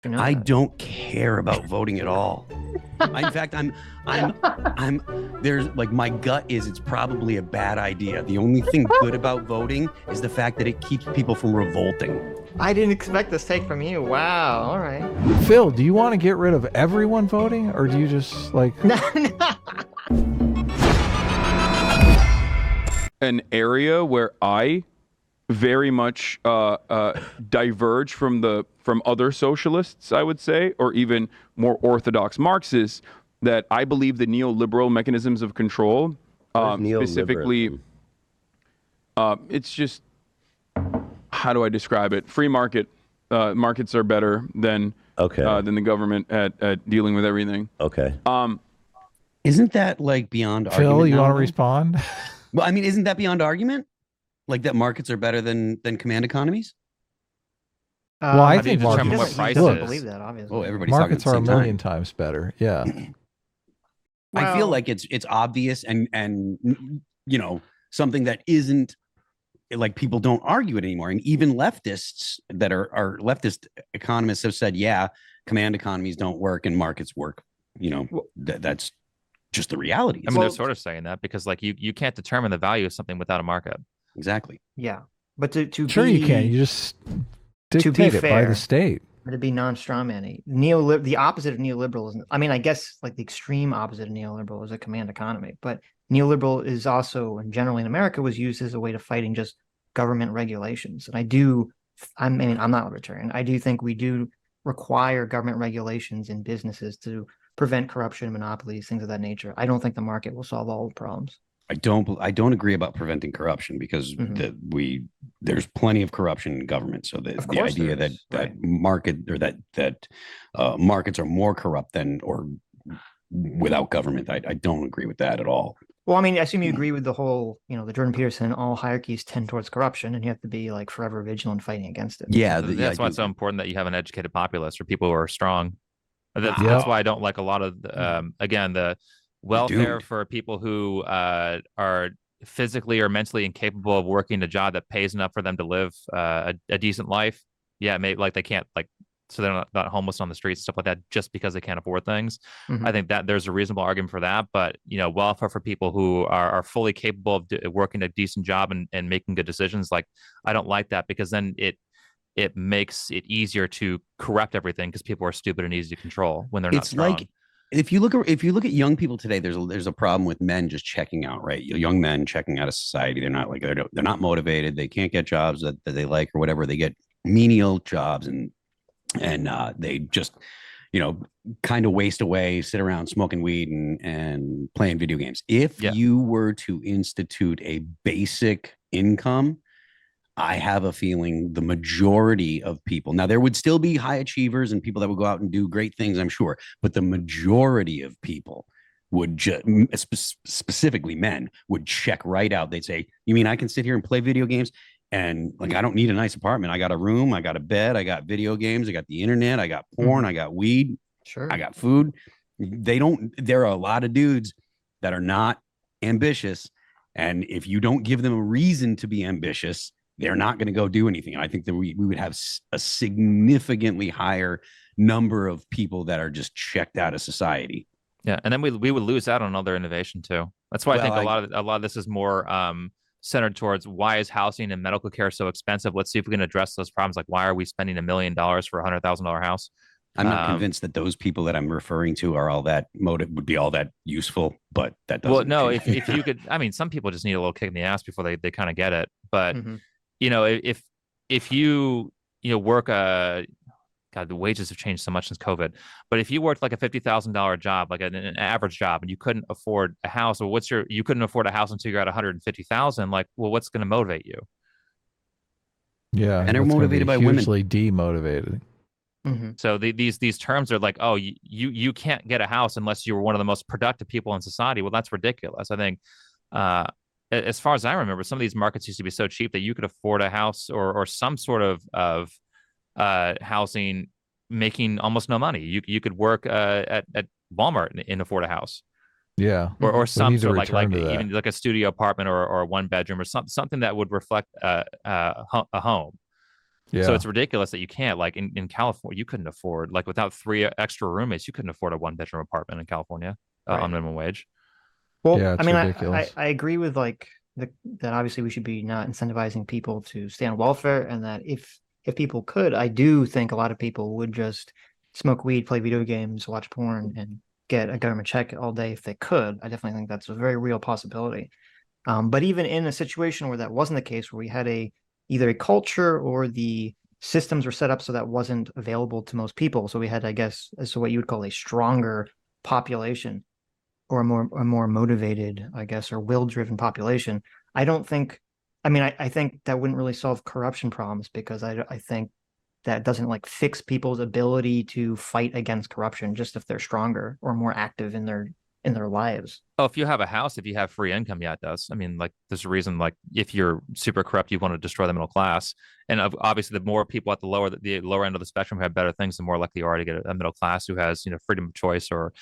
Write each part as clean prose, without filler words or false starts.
You know I that. don't care about voting at all. In fact, I'm. There's like my gut is it's probably a bad idea. The only thing good about voting is the fact that it keeps people from revolting. I didn't expect this take from you. Wow. All right. Phil, do you want to get rid of everyone voting, or do you just like? An area where I very much diverge from other socialists, I would say, or even more orthodox Marxists, that I believe the neoliberal mechanisms of control, specifically, it's just, how do I describe it? Free market markets are better than the government at dealing with everything. Okay. Isn't that like beyond argument? Phil, you now, want to though? respond? Well, I mean, isn't that beyond argument? Like that markets are better than command economies? Well, I How think do you determine markets. what price Look, is? Believe that, obviously. Oh, everybody's talking at markets the are a same million time. times better. Yeah. I feel Well- like it's obvious and you know something that isn't like people don't argue it anymore. And even leftists that are leftist economists have said, yeah, command economies don't work and markets work. You know, that's just the reality. I mean, they're sort of saying that because like you can't determine the value of something without a market. Exactly. Yeah, but to Sure, be, you can. You just to be dictate it by fair, the state. to be non-strawmanny, the opposite of neoliberalism. I mean, I guess like the extreme opposite of neoliberal is a command economy, but neoliberal is also, and generally in America, was used as a way to fighting just government regulations. And I mean, I'm not libertarian. I do think we do require government regulations in businesses to prevent corruption, monopolies, things of that nature. I don't think the market will solve all the problems. I don't agree about preventing corruption because there's plenty of corruption in government. So the idea that market or that markets are more corrupt than or without government, I don't agree with that at all. Well, I mean, I assume you agree with the whole, the Jordan Peterson, all hierarchies tend towards corruption, and you have to be like forever vigilant fighting against it. Yeah, That's why it's so important that you have an educated populace or people who are strong. That's why I don't like a lot of again the welfare for people who are physically or mentally incapable of working a job that pays enough for them to live a decent life. Yeah, maybe like they can't so they're not homeless on the streets, stuff like that, just because they can't afford things. I think that there's a reasonable argument for that. But welfare for people who are fully capable of working a decent job and making good decisions, like I don't like that because then it makes it easier to corrupt everything because people are stupid and easy to control when they're not strong. Like if you look at young people today, there's a problem with men just checking out, right? Young men checking out of society. They're not motivated. They can't get jobs that they like or whatever. They get menial jobs and they just kind of waste away, sit around smoking weed and playing video games. If you were to institute a basic income, I have a feeling the majority of people, now there would still be high achievers and people that would go out and do great things, I'm sure, but the majority of people would just, specifically men, would check right out. They'd say, you mean I can sit here and play video games? And like, I don't need a nice apartment. I got a room, I got a bed, I got video games, I got the internet, I got porn, I got weed, sure, I got food. There are a lot of dudes that are not ambitious. And if you don't give them a reason to be ambitious, they're not going to go do anything. And I think that we would have a significantly higher number of people that are just checked out of society. Yeah, and then we would lose out on other innovation too. That's why I think a lot of this is more centered towards why is housing and medical care so expensive? Let's see if we can address those problems. Like why are we spending $1 million for a $100,000 house? I'm not convinced that those people that I'm referring to are all that would be all that useful, but that doesn't. Well, no, if you could, I mean, some people just need a little kick in the ass before they kind of get it. But if you work God, the wages have changed so much since COVID. But if you worked like a $50,000 job, like an average job, and you couldn't afford a house, or you couldn't afford a house until you're at 150,000. Like, well, what's going to motivate you? Yeah, and they're motivated by women. Hugely demotivated. So these terms are like, oh, you can't get a house unless you're one of the most productive people in society. Well, that's ridiculous. I think, as far as I remember, some of these markets used to be so cheap that you could afford a house or some sort of housing making almost no money. You could work at Walmart and afford a house. Yeah, or some sort of like even like a studio apartment or a one bedroom or something that would reflect a home. Yeah. So it's ridiculous that you can't, like in California, you couldn't afford, like without 3 extra roommates, you couldn't afford a 1-bedroom apartment in California on minimum wage. Well, Yeah, I it's mean, ridiculous. I agree with like that obviously we should be not incentivizing people to stay on welfare, and that if people could, I do think a lot of people would just smoke weed, play video games, watch porn, and get a government check all day if they could. I definitely think that's a very real possibility. But even in a situation where that wasn't the case, where we had either a culture or the systems were set up so that wasn't available to most people, so we had, I guess, so what you would call a stronger population, or a more motivated, I guess, or will-driven population. I don't think, I mean, I think that wouldn't really solve corruption problems, because I think that doesn't like fix people's ability to fight against corruption, just if they're stronger or more active in their lives. Oh, if you have a house, if you have free income, yeah, it does. I mean, like there's a reason, like if you're super corrupt, you want to destroy the middle class. And obviously the more people at the lower end of the spectrum have better things, the more likely you are to get a middle class who has, freedom of choice, or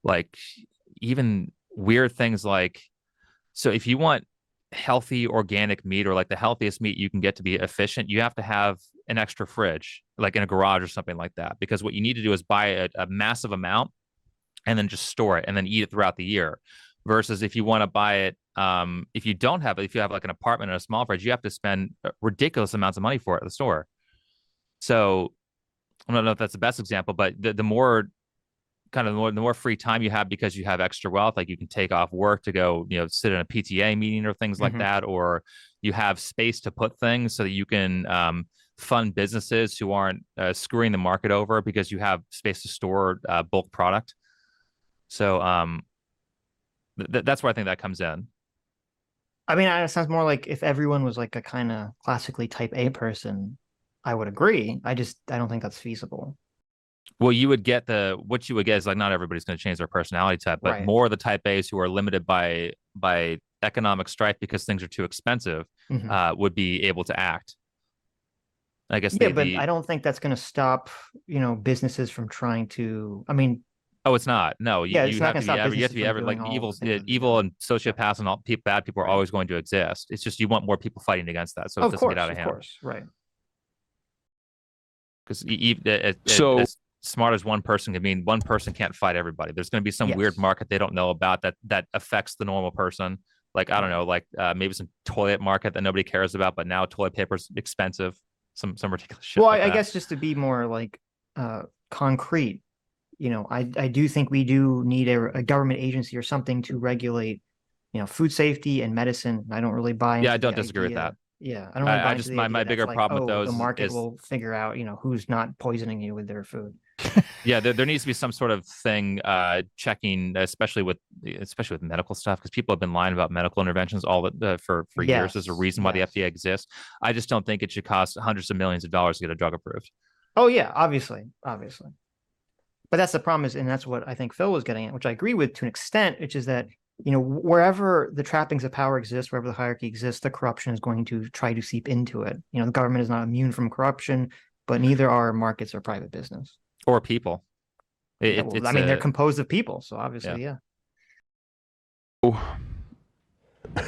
like even weird things like, so if you want healthy organic meat, or like the healthiest meat you can get to be efficient, you have to have an extra fridge, like in a garage or something like that, because what you need to do is buy a massive amount and then just store it and then eat it throughout the year. Versus if you want to buy it, if you don't have it, if you have like an apartment and a small fridge, you have to spend ridiculous amounts of money for it at the store. So I don't know if that's the best example, but the more the more free time you have because you have extra wealth, like you can take off work to go, sit in a PTA meeting or things like that, or you have space to put things so that you can fund businesses who aren't screwing the market over because you have space to store bulk product. So that's where I think that comes in. I mean, it sounds more like if everyone was like a kind of classically type A person, I would agree. I don't think that's feasible. Well, what you would get is like not everybody's going to change their personality type, but more of the type A's who are limited by economic strife because things are too expensive would be able to act. I guess. Yeah, but I don't think that's going to stop, businesses from trying to. I mean, oh, it's not. No, you have to be like evil and sociopaths and bad people are always going to exist. It's just you want more people fighting against that, so it doesn't get out of hand. Of course, right. Because as smart as one person can mean, one person can't fight everybody. There's going to be some weird market they don't know about that affects the normal person. Like, I don't know, like maybe some toilet market that nobody cares about, but now toilet paper's expensive. Some ridiculous shit. Well, I guess just to be more like concrete, I do think we do need a government agency or something to regulate, food safety and medicine. I don't really buy into I don't disagree with that. Yeah, I don't really buy into the idea my bigger problem with those the market is will figure out, who's not poisoning you with their food. Yeah, there needs to be some sort of thing checking, especially with medical stuff, because people have been lying about medical interventions for years. There's a reason why the FDA exists. I just don't think it should cost hundreds of millions of dollars to get a drug approved. Oh yeah, obviously. But that's the problem and that's what I think Phil was getting at, which I agree with to an extent, which is that, wherever the trappings of power exist, wherever the hierarchy exists, the corruption is going to try to seep into it. The government is not immune from corruption, but neither are markets or private business. Or people. They're composed of people, so obviously, yeah.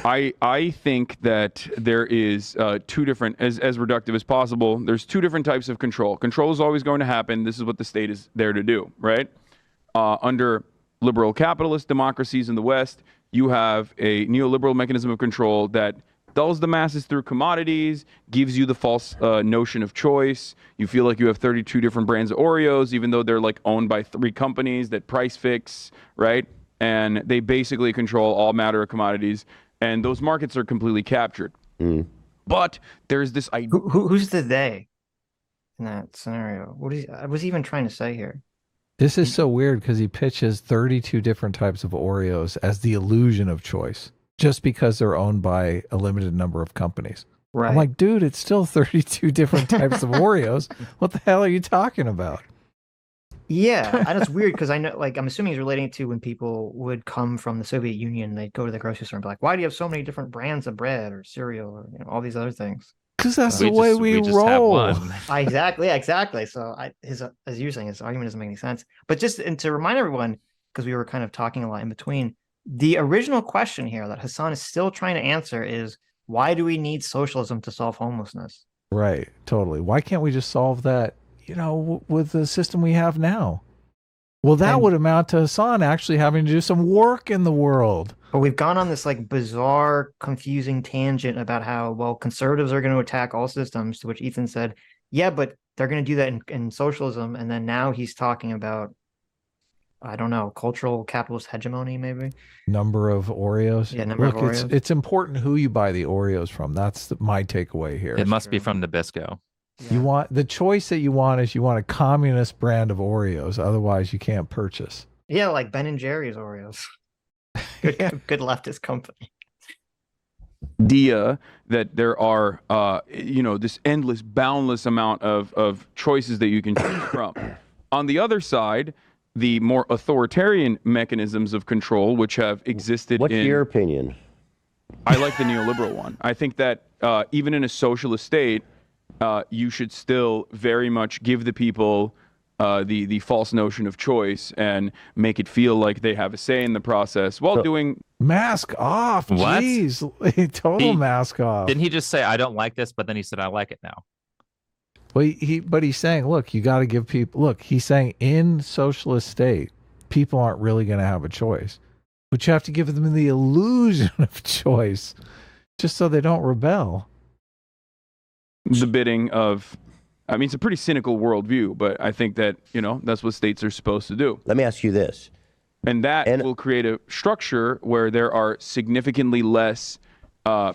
I think that there is two different, as reductive as possible, there's two different types of control. Control is always going to happen. This is what the state is there to do, right? Under liberal capitalist democracies in the West, you have a neoliberal mechanism of control that dulls the masses through commodities, gives you the false notion of choice. You feel like you have 32 different brands of Oreos, even though they're like owned by 3 companies that price fix, right? And they basically control all matter of commodities. And those markets are completely captured. But there's this idea. Who's the they in that scenario? What was he even trying to say here? This is so weird because he pitches 32 different types of Oreos as the illusion of choice, just because they're owned by a limited number of companies. Right. I'm like, dude, it's still 32 different types of Oreos. What the hell are you talking about? Yeah, and it's weird because I know, like, I'm assuming he's relating it to when people would come from the Soviet Union, they'd go to the grocery store and be like, why do you have so many different brands of bread or cereal or all these other things? Because that's the way we roll. Exactly. So as you're saying, his argument doesn't make any sense. But and to remind everyone, because we were kind of talking a lot in between, the original question here that Hasan is still trying to answer is, why do we need socialism to solve homelessness? Right. Totally. Why can't we just solve that, with the system we have now? Well, that would amount to Hasan actually having to do some work in the world. But we've gone on this like bizarre, confusing tangent about how, well, conservatives are going to attack all systems, to which Ethan said, yeah, but they're going to do that in socialism. And then now he's talking about, I don't know, cultural capitalist hegemony, maybe. Number of Oreos. Yeah, number of Oreos. It's important who you buy the Oreos from. That's my takeaway here. It must be from Nabisco. Yeah. You want the choice that you want is you want a communist brand of Oreos. Otherwise, you can't purchase. Yeah, like Ben and Jerry's Oreos. Good leftist company. Idea that there are, this endless, boundless amount of choices that you can choose from. On the other side, the more authoritarian mechanisms of control, which have existed. What's your opinion? I like the neoliberal one. I think that even in a socialist state, you should still very much give the people the false notion of choice and make it feel like they have a say in the process while doing mask off. What? Jeez, total mask off. Didn't he just say I don't like this, but then he said I like it now? Well, but he's saying, look, you got to give people. Look, he's saying in socialist state, people aren't really going to have a choice, but you have to give them the illusion of choice, just so they don't rebel. the bidding of, I mean, it's a pretty cynical worldview, but I think that, that's what states are supposed to do. Let me ask you this. And that will create a structure where there are significantly less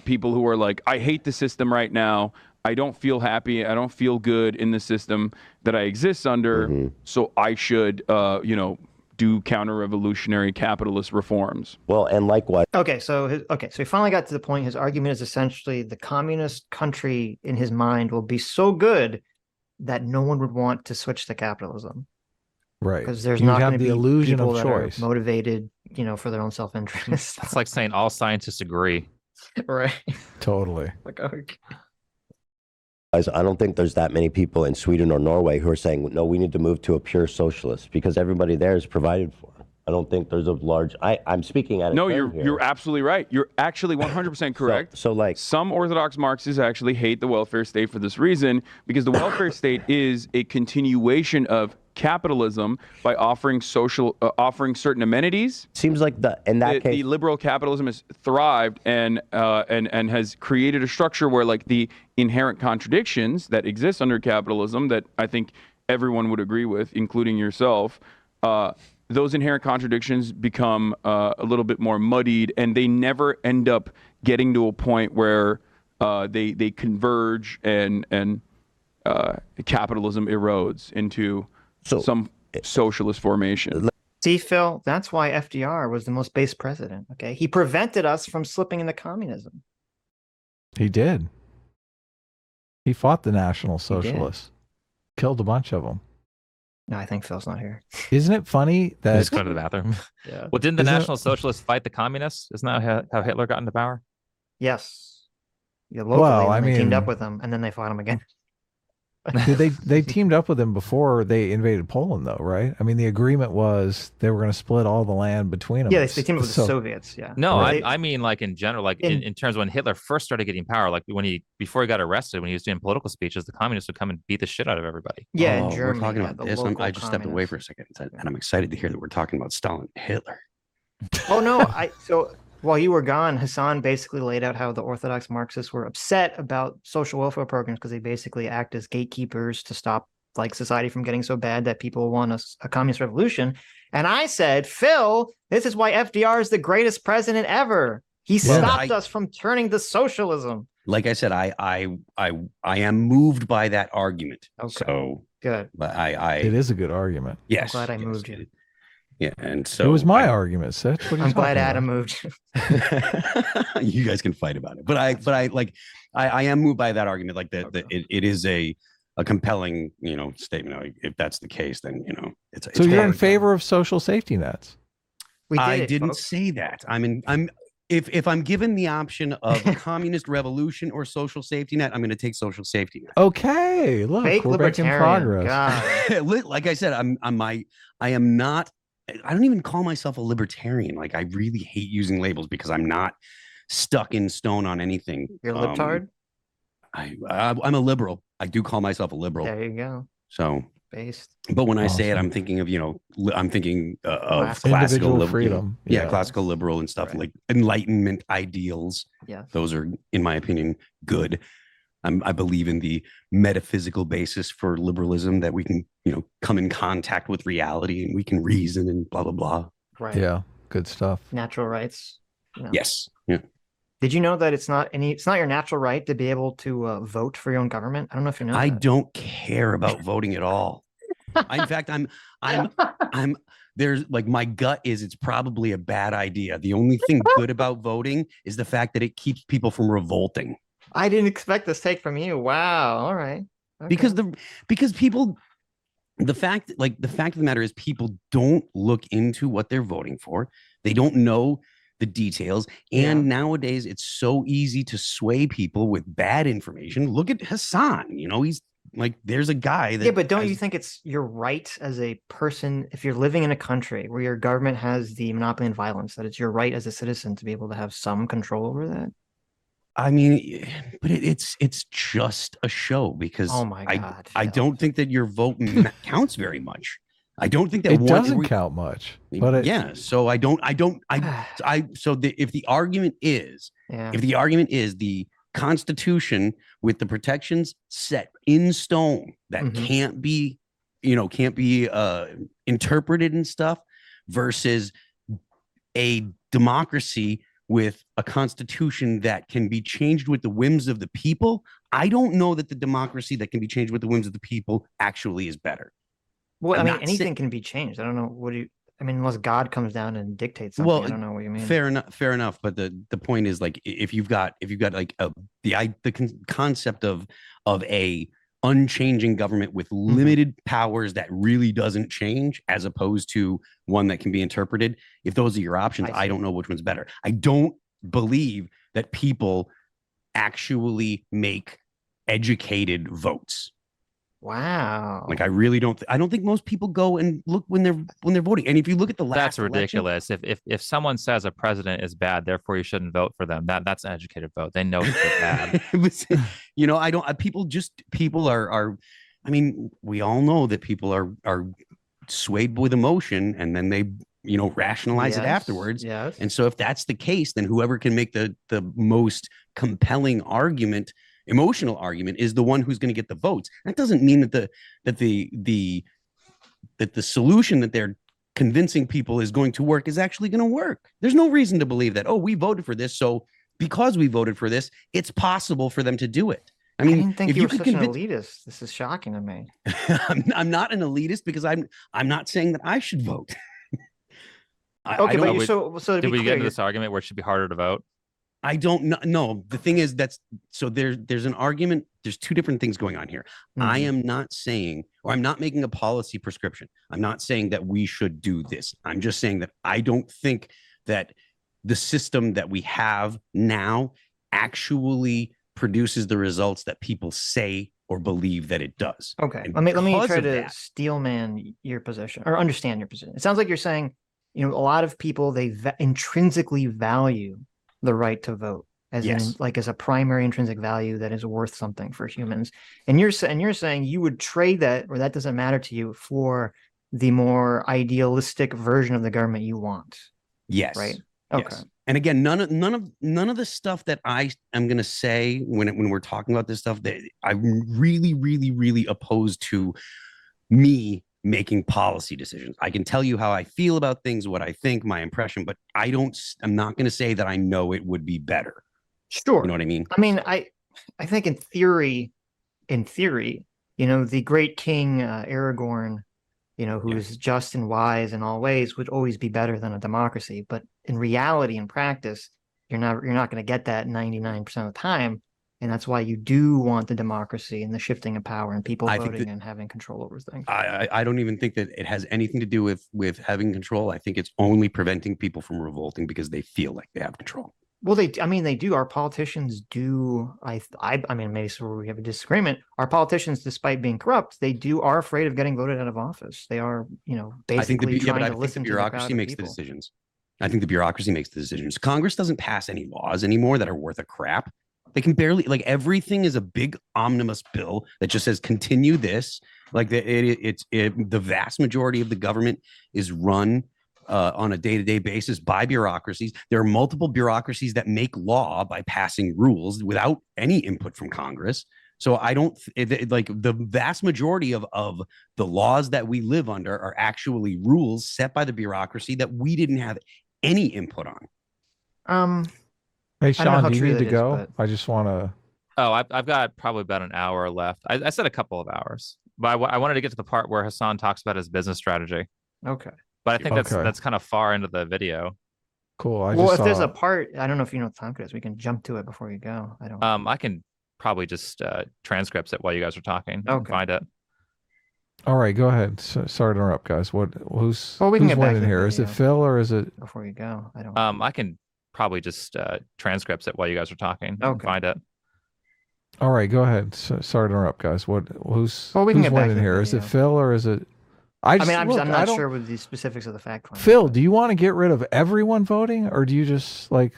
people who are like, I hate the system right now. I don't feel happy. I don't feel good in the system that I exist under. So I should, do counter-revolutionary capitalist reforms. Well, and likewise. Okay, so he finally got to the point. His argument is essentially the communist country in his mind will be so good that no one would want to switch to capitalism. Right. Because there's not going to be illusion people of that choice. are motivated, for their own self-interest. It's like saying all scientists agree. Right. Totally. Like, okay. I don't think there's that many people in Sweden or Norway who are saying, no, we need to move to a pure socialist because everybody there is provided for. I don't think there's a large, I'm speaking at it. No, you're absolutely right. You're actually 100% correct. So like some Orthodox Marxists actually hate the welfare state for this reason, because the welfare state is a continuation of capitalism by offering certain amenities. Seems like the liberal capitalism has thrived and has created a structure where like the inherent contradictions that exist under capitalism that I think everyone would agree with, including yourself, those inherent contradictions become a little bit more muddied, and they never end up getting to a point where they converge and capitalism erodes into some socialist formation. See, Phil, that's why FDR was the most base president. Okay, he prevented us from slipping into communism. He did. He fought the National Socialists, killed a bunch of them. No, I think Phil's not here. Isn't it funny that He's going to the bathroom? Yeah. Well, didn't the National Socialists fight the communists? Isn't that how Hitler got into power? Yes. Yeah, locally, Well, they teamed up with him, and then they fought him again. they teamed up with him before they invaded Poland, though, right? I mean, the agreement was they were going to split all the land between them. Yeah, they teamed up with the Soviets. Yeah. No, I mean, like in general, like in terms of when Hitler first started getting power, like before he got arrested, when he was doing political speeches, the communists would come and beat the shit out of everybody. Yeah, in Germany. We're talking about this. I just stepped away for a second, and I'm excited to hear that we're talking about Stalin and Hitler. Oh no! So while you were gone, Hasan basically laid out how the Orthodox Marxists were upset about social welfare programs because they basically act as gatekeepers to stop like society from getting so bad that people want a communist revolution. And I said, Phil, this is why FDR is the greatest president ever. He stopped us from turning to socialism. Like I said, I am moved by that argument. Okay. So good. But it is a good argument. Yes. I'm glad I moved you. Yeah, and so it was my argument, Sitch. I'm glad Adam moved. You guys can fight about it, but I am moved by that argument. Like it is a compelling statement. Like, if that's the case, then it's. So you're in favor of social safety nets? I didn't say that. If I'm given the option of communist revolution or social safety net, I'm going to take social safety net. Okay, look, we're making progress. Like I said, I am not. I don't even call myself a libertarian. Like, I really hate using labels because I'm not stuck in stone on anything. You're a libtard? I'm a liberal. I do call myself a liberal. There you go. So based. But when I say it, I'm thinking of, I'm thinking of classical freedom. Classical liberal and stuff like Enlightenment ideals. Yeah. Those are, in my opinion, good. I believe in the metaphysical basis for liberalism, that we can, come in contact with reality and we can reason and blah, blah, blah. Right. Yeah. Good stuff. Natural rights. Yes. Yeah. Did you know that it's not your natural right to be able to vote for your own government? I don't know if you know. I don't care about voting at all. In fact, there's like, my gut is it's probably a bad idea. The only thing good about voting is the fact that it keeps people from revolting. I didn't expect this take from you. Wow. All right. Okay. Because people, the fact of the matter is, people don't look into what they're voting for. They don't know the details. And nowadays it's so easy to sway people with bad information. Look at Hasan, he's like, there's a guy that... Yeah, but don't you think it's your right as a person, if you're living in a country where your government has the monopoly on violence, that it's your right as a citizen to be able to have some control over that? I mean, but it's just a show, because oh my God, I don't think that your vote counts very much. I don't think that it doesn't count much. But so if the argument is the Constitution with the protections set in stone that can't be interpreted and stuff, versus a democracy with a constitution that can be changed with the whims of the people, I don't know that the democracy that can be changed with the whims of the people actually is better. Well, I mean, anything can be changed. I don't know. Unless God comes down and dictates something, I don't know what you mean. Fair enough. But the point is, like, if you've got like the concept of a unchanging government with limited powers that really doesn't change, as opposed to one that can be interpreted, if those are your options, I don't know which one's better. I don't believe that people actually make educated votes. Wow. Like, I really don't. I don't think most people go and look when they're voting. And if you look at the last, that's ridiculous. If someone says a president is bad, therefore you shouldn't vote for them, that's an educated vote. They know they're bad. People are. I mean, we all know that people are swayed with emotion, and then they rationalize it afterwards. Yes. And so if that's the case, then whoever can make the most compelling argument, emotional argument, is the one who's going to get the votes. That doesn't mean that the solution that they're convincing people is going to work is actually going to work. There's no reason to believe that, we voted for this, so because we voted for this, it's possible for them to do it. I mean, I didn't think you were such an elitist. This is shocking to me. I'm not an elitist, because I'm not saying that I should vote. Okay, but so did we get into this argument where it should be harder to vote? I don't know. No, the thing is, there's an argument. There's two different things going on here. I am not saying, or I'm not making a policy prescription. I'm not saying that we should do this. I'm just saying that I don't think that the system that we have now actually produces the results that people say or believe that it does. Okay, let me try to steelman your position, or understand your position. It sounds like you're saying, a lot of people, they intrinsically value the right to vote as as a primary intrinsic value that is worth something for humans. And you're saying you would trade that, or that doesn't matter to you, for the more idealistic version of the government you want. Yes. Right. Okay. Yes. And again, none of the stuff that I am going to say when we're talking about this stuff, that I'm really, really, really opposed to me making policy decisions. I can tell you how I feel about things, what I think, my impression, but I'm not going to say that I know it would be better. Sure. You know what I mean? I mean, I think in theory, the great king Aragorn, who is just and wise in all ways, would always be better than a democracy. But in reality, in practice, you're not going to get that 99% of the time. And that's why you do want the democracy and the shifting of power and people voting and having control over things. I don't even think that it has anything to do with having control. I think it's only preventing people from revolting because they feel like they have control. Well, they do. Our politicians do. I mean, maybe so we have a disagreement. Our politicians, despite being corrupt, are afraid of getting voted out of office. They are, basically trying to listen to the bureaucracy makes the decisions. I think the bureaucracy makes the decisions. Congress doesn't pass any laws anymore that are worth a crap. They can barely, like, everything is a big omnibus bill that just says continue this. Like the vast majority of the government is run on a day-to-day basis by bureaucracies. There are multiple bureaucracies that make law by passing rules without any input from Congress. So I don't like the vast majority of the laws that we live under are actually rules set by the bureaucracy that we didn't have any input on. Hey, Sean, do you need to go? But... I just want to. Oh, I've got probably about an hour left. I said a couple of hours, but I wanted to get to the part where Hasan talks about his business strategy. Okay. But I think that's kind of far into the video. Cool. If there's a part, I don't know if you know what time it is. We can jump to it before you go. I don't. I can probably just transcripts it while you guys are talking. Okay. Find it. All right, go ahead. Sorry to interrupt, guys. Who's we can get back winning here? Is it Phil or is it? Before you go, I don't. I can probably just transcripts it while you guys are talking. Okay. Find it. All right, go ahead. Sorry to interrupt, guys. Who's we can get winning here? Is it Phil or is it? I'm not sure with the specifics of the fact find. Phil, do you want to get rid of everyone voting, or do you just like?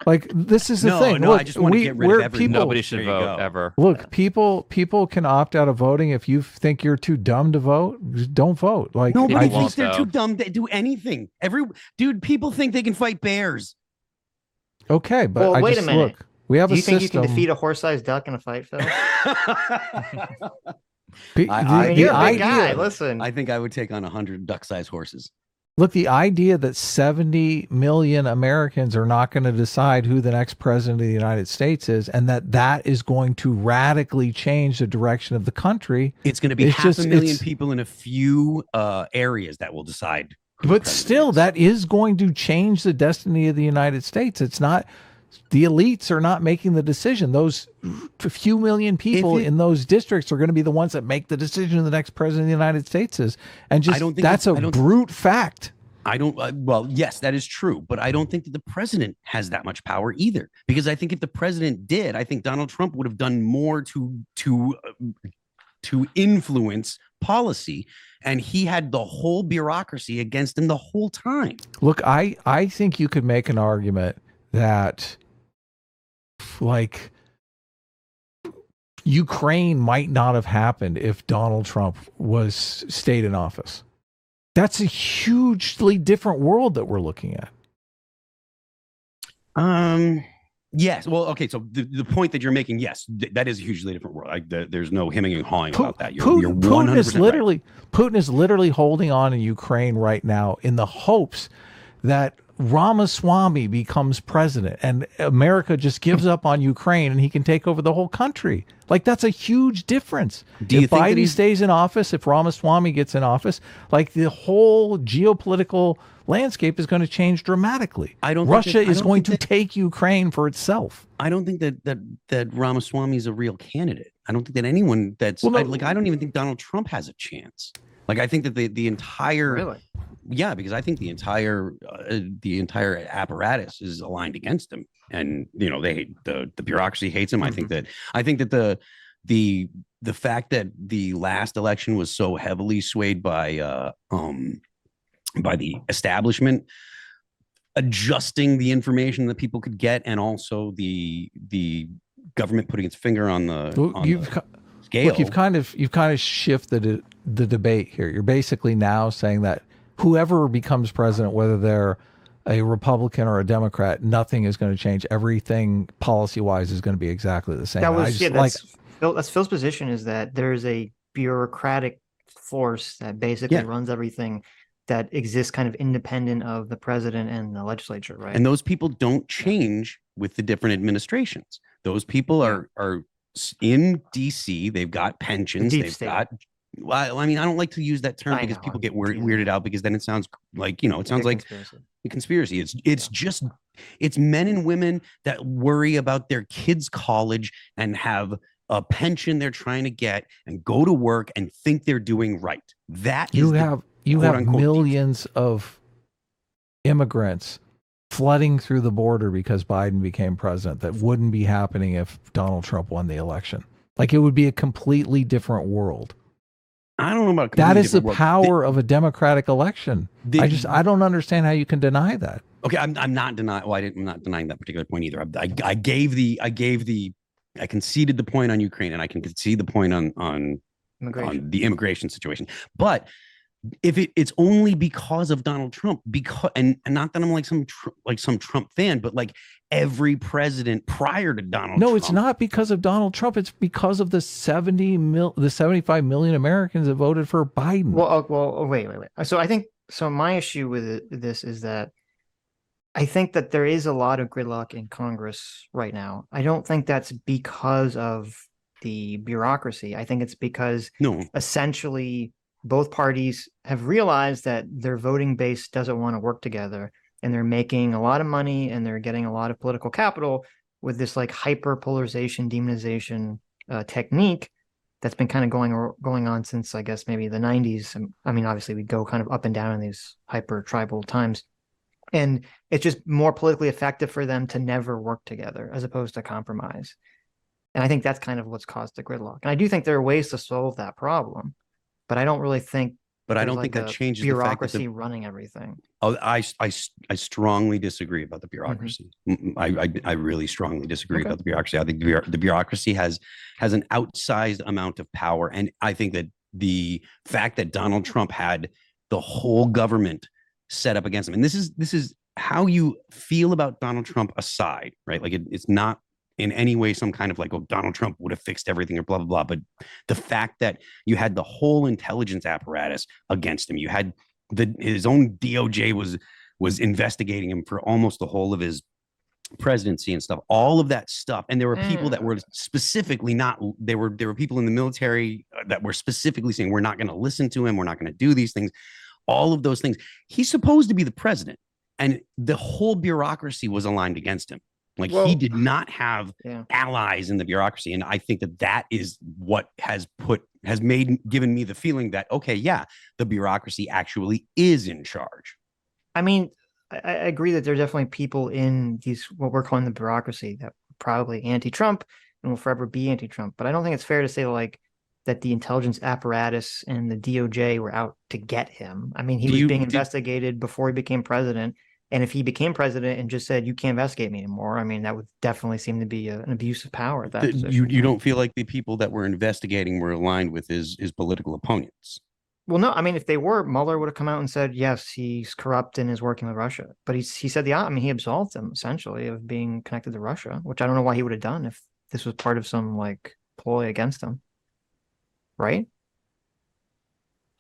Like, this is the thing. No, I just want to get rid of everyone. Nobody should vote ever. Look, people can opt out of voting. If you think you're too dumb to vote, just don't vote. Like, nobody thinks they're too dumb to do anything. People think they can fight bears. Okay, but wait a minute. Look, we have do you think system. You can defeat a horse-sized duck in a fight, Phil? You're a big guy. Listen, I think I would take on 100 duck-sized horses. Look, the idea that 70 million Americans are not going to decide who the next president of the United States is, and that is going to radically change the direction of the country. It's going to be half a million people in a few areas that will decide. But still, that is going to change the destiny of the United States. It's not. The elites are not making the decision. Those few million people in those districts are going to be the ones that make the decision who the next president of the United States is. And just that's a brute fact. Well, yes, that is true. But I don't think that the president has that much power either. Because I think if the president did, I think Donald Trump would have done more to influence policy. And he had the whole bureaucracy against him the whole time. Look, I think you could make an argument that, like, Ukraine might not have happened if Donald Trump stayed in office. That's a hugely different world that we're looking at. Yes. Well, okay. So the point that you're making, yes, that is a hugely different world. There's no hemming and hawing about that. You're 100% Putin is literally holding on in Ukraine right now in the hopes that Ramaswamy becomes president and America just gives up on Ukraine and he can take over the whole country. Like, that's a huge difference. If Biden stays in office, if Ramaswamy gets in office, like, the whole geopolitical landscape is going to change dramatically. Russia is going to take Ukraine for itself. I don't think that Ramaswamy is a real candidate. I don't think that anyone I don't even think Donald Trump has a chance. Like, I think that the entire really. Yeah, because I think the entire apparatus is aligned against him, and they hate the bureaucracy hates him. Mm-hmm. I think that the fact that the last election was so heavily swayed by the establishment adjusting the information that people could get, and also the government putting its finger on the scale. Look, you've kind of shifted the debate here. You're basically now saying that whoever becomes president, whether they're a Republican or a Democrat, nothing is going to change. Everything policy-wise is going to be exactly the same. That's Phil's position, is that there's a bureaucratic force that basically runs everything that exists kind of independent of the president and the legislature, right? And those people don't change with the different administrations. Those people are in DC. They've got pensions. Well, I mean, I don't like to use that term because people get weirded out, because then it sounds like, a conspiracy. It's men and women that worry about their kids' college and have a pension they're trying to get and go to work and think they're doing right. You have millions of immigrants flooding through the border because Biden became president that wouldn't be happening if Donald Trump won the election. Like, it would be a completely different world. I don't know about that. Is the power of a democratic election. I don't understand how you can deny that. Okay, I'm not denying. Well, I'm not denying that particular point either. I conceded the point on Ukraine, and I can concede the point on the immigration situation. But if it's only because of Donald Trump, because and not that I'm like some Trump fan, but like every president prior to Donald Trump. No, it's not because of Donald Trump. It's because of the 75 million Americans that voted for Biden. Well, wait. So my issue with this is that I think that there is a lot of gridlock in Congress right now. I don't think that's because of the bureaucracy. I think it's because essentially both parties have realized that their voting base doesn't want to work together, and they're making a lot of money and they're getting a lot of political capital with this like hyper polarization, demonization technique that's been kind of going on since, I guess, maybe the 90s. I mean, obviously we go kind of up and down in these hyper tribal times, and it's just more politically effective for them to never work together as opposed to compromise. And I think that's kind of what's caused the gridlock. And I do think there are ways to solve that problem, but I don't really think. But I don't think that changes bureaucracy the fact that running everything. Oh, I strongly disagree about the bureaucracy. I really strongly disagree about the bureaucracy. I think the bureaucracy has an outsized amount of power, and I think that the fact that Donald Trump had the whole government set up against him, and this is how you feel about Donald Trump aside, right? Like it's not in any way some kind of like, oh, Donald Trump would have fixed everything or blah, blah, blah. But the fact that you had the whole intelligence apparatus against him, you had his own DOJ was investigating him for almost the whole of his presidency and stuff, all of that stuff. And there were people that were specifically there were people in the military that were specifically saying, we're not going to listen to him. We're not going to do these things. All of those things. He's supposed to be the president, and the whole bureaucracy was aligned against him. Like, he did not have allies in the bureaucracy. And I think that is what has given me the feeling that, okay, yeah, the bureaucracy actually is in charge. I mean, I agree that there are definitely people in what we're calling the bureaucracy that are probably anti-Trump and will forever be anti-Trump. But I don't think it's fair to say like that the intelligence apparatus and the DOJ were out to get him. I mean, he was being investigated before he became president. And if he became president and just said, you can't investigate me anymore, I mean, that would definitely seem to be an abuse of power at that position. You don't feel like the people that were investigating were aligned with his political opponents? Well, no. I mean, if they were, Mueller would have come out and said, yes, he's corrupt and is working with Russia. But he said he absolved him, essentially, of being connected to Russia, which I don't know why he would have done if this was part of some, like, ploy against him. Right?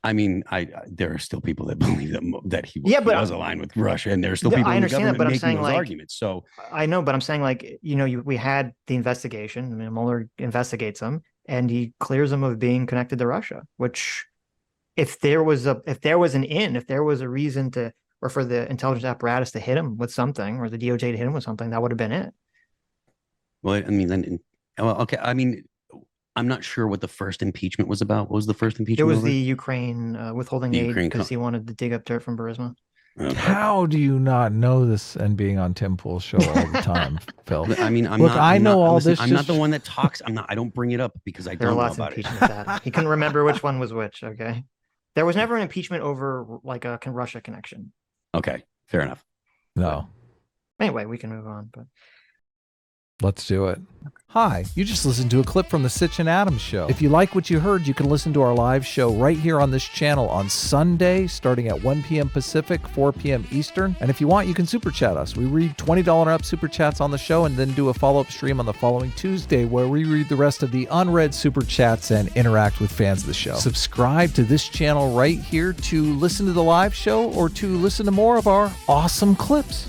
I mean, there are still people that believe that he was aligned with Russia, and there are still people in the government making those arguments. So I know, but I'm saying, like, we had the investigation. I mean, Mueller investigates him, and he clears him of being connected to Russia. Which, if there was a reason for the intelligence apparatus to hit him with something, or the DOJ to hit him with something, that would have been it. Well, I mean, okay. I mean, I'm not sure what the first impeachment was about. What was the first impeachment? It was the Ukraine withholding aid because he wanted to dig up dirt from Burisma. Okay. How do you not know this and being on Tim Pool's show all the time, Phil? I mean, I'm not the one that talks. I don't bring it up because I don't know about it. He couldn't remember which one was which. Okay. There was never an impeachment over like a Russia connection. Okay. Fair enough. No. Anyway, we can move on, but. Let's do it. Hi, you just listened to a clip from the Sitch and Adams show. If you like what you heard, you can listen to our live show right here on this channel on Sunday, starting at 1 p.m. Pacific, 4 p.m. Eastern. And if you want, you can super chat us. We read $20 and up super chats on the show and then do a follow-up stream on the following Tuesday where we read the rest of the unread super chats and interact with fans of the show. Subscribe to this channel right here to listen to the live show or to listen to more of our awesome clips.